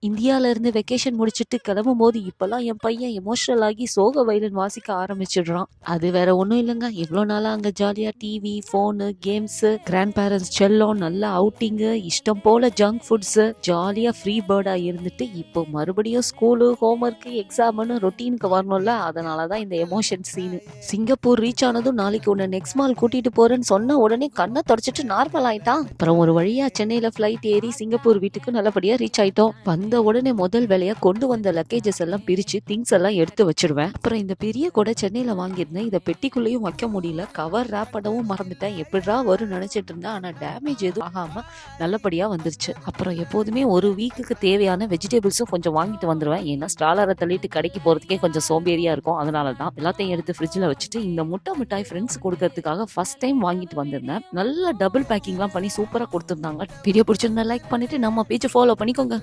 இந்தியால இருந்து வெக்கேஷன் முடிச்சுட்டு கிளம்பும்போது இப்பெல்லாம் என் பையன் எமோஷனல் ஆகி சோக வயலின் வாசிக்க ஆரம்பிச்சிடுறான். அது வேற ஒன்றும் இல்லைங்க, இவ்வளோ நாளா அங்கே ஜாலியாக TV phone games grandparents செல்லம் நல்ல அவுட்டிங்கு இஷ்டம் போல ஜங்க் ஃபுட்ஸு ஜாலியாக ஃப்ரீ பேர்டாக இருந்துட்டு இப்போ மறுபடியும் ஸ்கூலு ஹோம்ஒர்க்கு எக்ஸாம்னு ரொட்டீனுக்கு வரணும்ல, அதனால தான் இந்த எமோஷன் சீனு. சிங்கப்பூர் ரீச் ஆனதும் நாளைக்கு உன்னை நெக்ஸ்ட் மால் கூட்டிட்டு போறேன்னு சொன்ன உடனே கண்ணை தொடச்சிட்டு நார்மல் ஆயிட்டான். அப்புறம் ஒரு வழியா சென்னையில ஃபிளைட் ஏறி சிங்கப்பூர் வீட்டுக்கு நல்லபடியா ரீச் ஆயிட்டோம். வந்த உடனே முதல் வேலையா கொண்டு வந்த லக்கேஜஸ் எல்லாம் பிரிச்சு திங்ஸ் எல்லாம் எடுத்து வச்சிருவேன். அப்புறம் இந்த பெரிய கூட சென்னையில வாங்கியிருந்தேன், இதை பெட்டிக்குள்ளேயும் வைக்க முடியல, கவர் ரேப் பண்ணவும் மறந்துட்டேன். எப்படிடா வரும் நினைச்சிட்டு இருந்தேன், ஆனா டேமேஜ் எதுவும் ஆகாம நல்லபடியா வந்துருச்சு. அப்புறம் எப்போதுமே ஒரு வீக்குக்கு தேவையான வெஜிடபிள்ஸும் கொஞ்சம் வாங்கிட்டு வந்துருவேன், ஏன்னா ஸ்டாலரை தள்ளிட்டு கடைக்கு போறதுக்கே கொஞ்சம் சோம்பேறியா இருக்கும். அதனாலதான் எல்லாத்தையும் எடுத்து ஃப்ரிட்ஜ்ல வச்சுட்டு இந்த முட்டை மிட்டாய் ஃப்ரெண்ட்ஸ் கொடுக்கறதுக்காக ஃபர்ஸ்ட் டைம் வாங்கிட்டு வந்திருந்தேன். நல்ல டபுள் பேக்கிங்லாம் பண்ணி சூப்பரா கொடுத்துருந்தாங்க. வீடியோ பிடிச்சிருந்தா லைக் பண்ணிட்டு நம்ம பேஜை ஃபாலோ பண்ணிக்கோங்க.